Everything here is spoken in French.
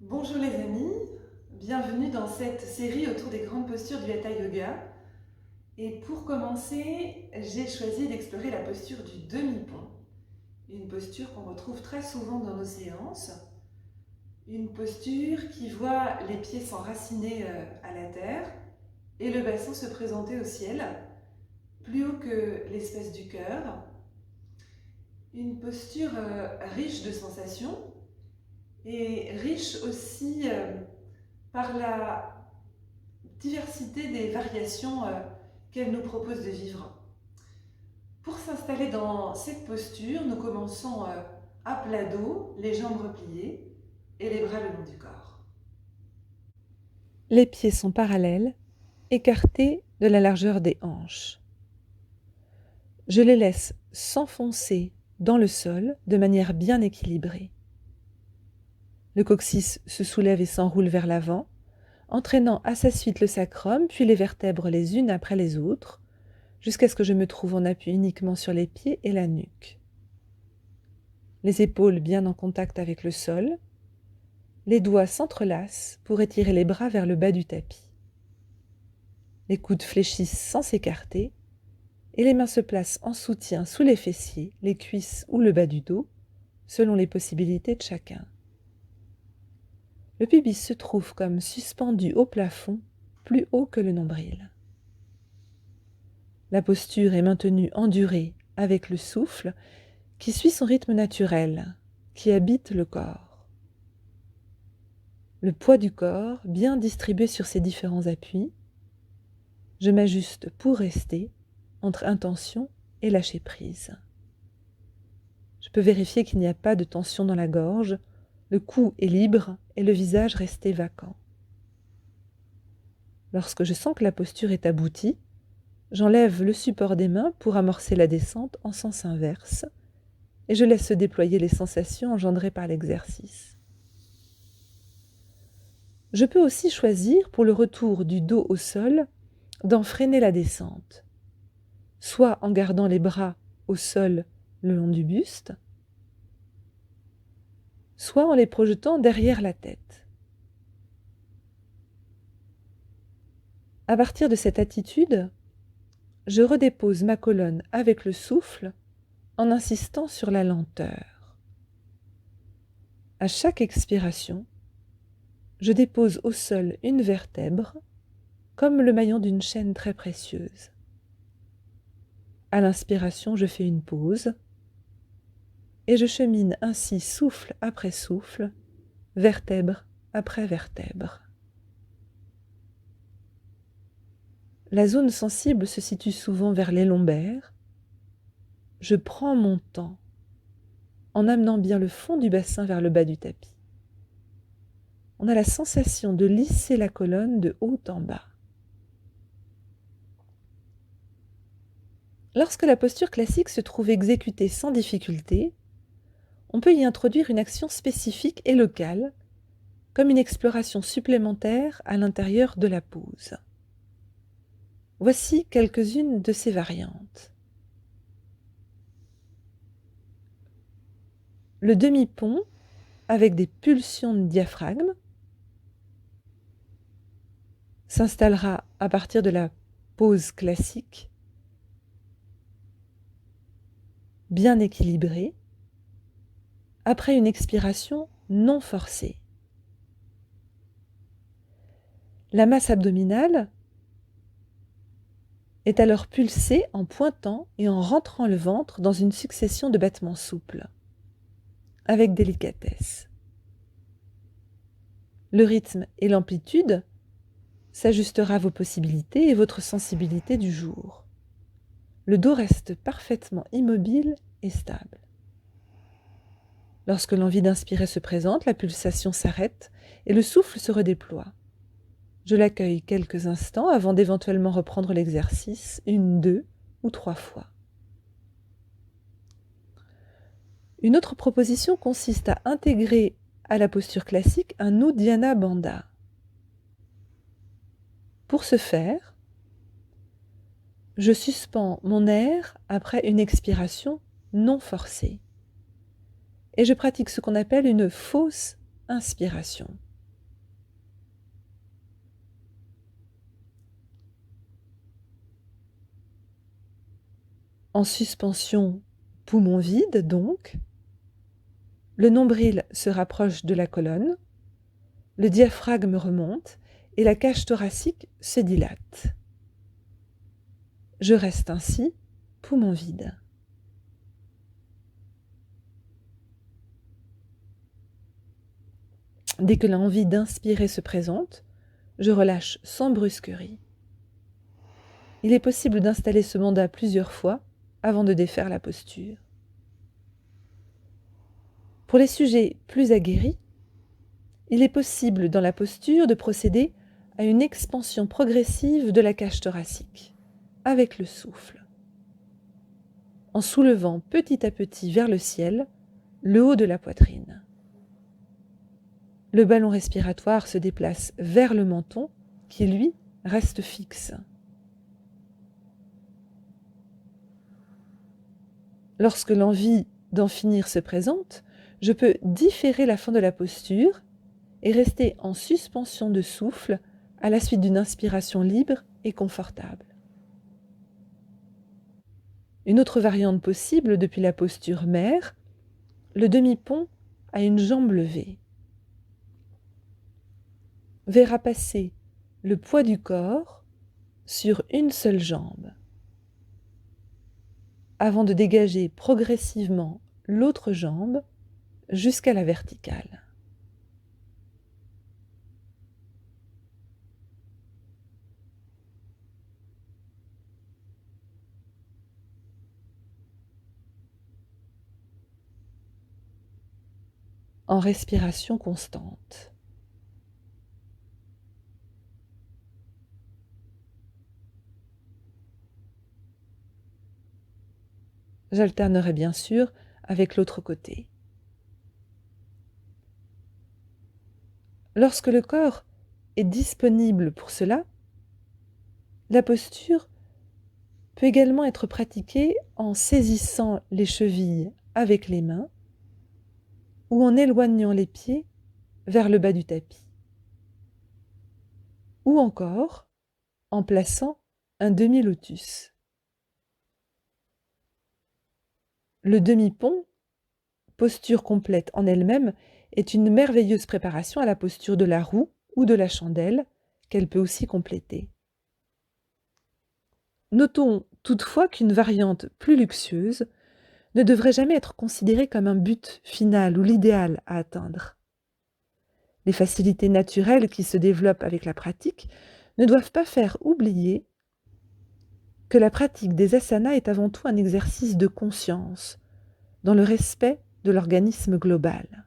Bonjour les amis, bienvenue dans cette série autour des grandes postures du Hatha Yoga. Et pour commencer, j'ai choisi d'explorer la posture du demi-pont, une posture qu'on retrouve très souvent dans nos séances, une posture qui voit les pieds s'enraciner à la terre et le bassin se présenter au ciel, plus haut que l'espace du cœur. Une posture riche de sensations et riche aussi par la diversité des variations qu'elle nous propose de vivre. Pour s'installer dans cette posture, nous commençons à plat dos, les jambes repliées et les bras le long du corps. Les pieds sont parallèles, écartés de la largeur des hanches. Je les laisse s'enfoncer dans le sol de manière bien équilibrée. Le coccyx se soulève et s'enroule vers l'avant, entraînant à sa suite le sacrum, puis les vertèbres les unes après les autres, jusqu'à ce que je me trouve en appui uniquement sur les pieds et la nuque. Les épaules bien en contact avec le sol, les doigts s'entrelacent pour étirer les bras vers le bas du tapis. Les coudes fléchissent sans s'écarter, et les mains se placent en soutien sous les fessiers, les cuisses ou le bas du dos, selon les possibilités de chacun. Le pubis se trouve comme suspendu au plafond, plus haut que le nombril. La posture est maintenue en durée avec le souffle qui suit son rythme naturel, qui habite le corps. Le poids du corps bien distribué sur ses différents appuis. Je m'ajuste pour rester entre intention et lâcher prise. Je peux vérifier qu'il n'y a pas de tension dans la gorge, le cou est libre et le visage resté vacant. Lorsque je sens que la posture est aboutie, j'enlève le support des mains pour amorcer la descente en sens inverse et je laisse se déployer les sensations engendrées par l'exercice. Je peux aussi choisir, pour le retour du dos au sol, d'en freiner la descente, soit en gardant les bras au sol le long du buste, soit en les projetant derrière la tête. À partir de cette attitude, je redépose ma colonne avec le souffle en insistant sur la lenteur. À chaque expiration, je dépose au sol une vertèbre comme le maillon d'une chaîne très précieuse. À l'inspiration, je fais une pause et je chemine ainsi souffle après souffle, vertèbre après vertèbre. La zone sensible se situe souvent vers les lombaires. Je prends mon temps en amenant bien le fond du bassin vers le bas du tapis. On a la sensation de lisser la colonne de haut en bas. Lorsque la posture classique se trouve exécutée sans difficulté, on peut y introduire une action spécifique et locale, comme une exploration supplémentaire à l'intérieur de la pose. Voici quelques-unes de ces variantes. Le demi-pont avec des pulsions de diaphragme s'installera à partir de la pose classique, bien équilibrée, après une expiration non forcée. La masse abdominale est alors pulsée en pointant et en rentrant le ventre dans une succession de battements souples, avec délicatesse. Le rythme et l'amplitude s'ajustera à vos possibilités et votre sensibilité du jour. Le dos reste parfaitement immobile et stable. Lorsque l'envie d'inspirer se présente, la pulsation s'arrête et le souffle se redéploie. Je l'accueille quelques instants avant d'éventuellement reprendre l'exercice 1, 2 ou 3 fois. Une autre proposition consiste à intégrer à la posture classique un Uddiyana Bandha. Pour ce faire, je suspends mon air après une expiration non forcée et je pratique ce qu'on appelle une fausse inspiration. En suspension, poumon vide donc. Le nombril se rapproche de la colonne, le diaphragme remonte et la cage thoracique se dilate. Je reste ainsi, poumon vide. Dès que l'envie d'inspirer se présente, je relâche sans brusquerie. Il est possible d'installer ce mandat plusieurs fois avant de défaire la posture. Pour les sujets plus aguerris, il est possible dans la posture de procéder à une expansion progressive de la cage thoracique, avec le souffle, en soulevant petit à petit vers le ciel le haut de la poitrine. Le ballon respiratoire se déplace vers le menton, qui lui reste fixe. Lorsque l'envie d'en finir se présente, je peux différer la fin de la posture et rester en suspension de souffle à la suite d'une inspiration libre et confortable. Une autre variante possible depuis la posture mère, le demi-pont à une jambe levée, verra passer le poids du corps sur une seule jambe, avant de dégager progressivement l'autre jambe jusqu'à la verticale. En respiration constante. J'alternerai bien sûr avec l'autre côté. Lorsque le corps est disponible pour cela, la posture peut également être pratiquée en saisissant les chevilles avec les mains ou en éloignant les pieds vers le bas du tapis, ou encore en plaçant un demi-lotus. Le demi-pont, posture complète en elle-même, est une merveilleuse préparation à la posture de la roue ou de la chandelle, qu'elle peut aussi compléter. Notons toutefois qu'une variante plus luxueuse ne devrait jamais être considérée comme un but final ou l'idéal à atteindre. Les facilités naturelles qui se développent avec la pratique ne doivent pas faire oublier que la pratique des asanas est avant tout un exercice de conscience, dans le respect de l'organisme global.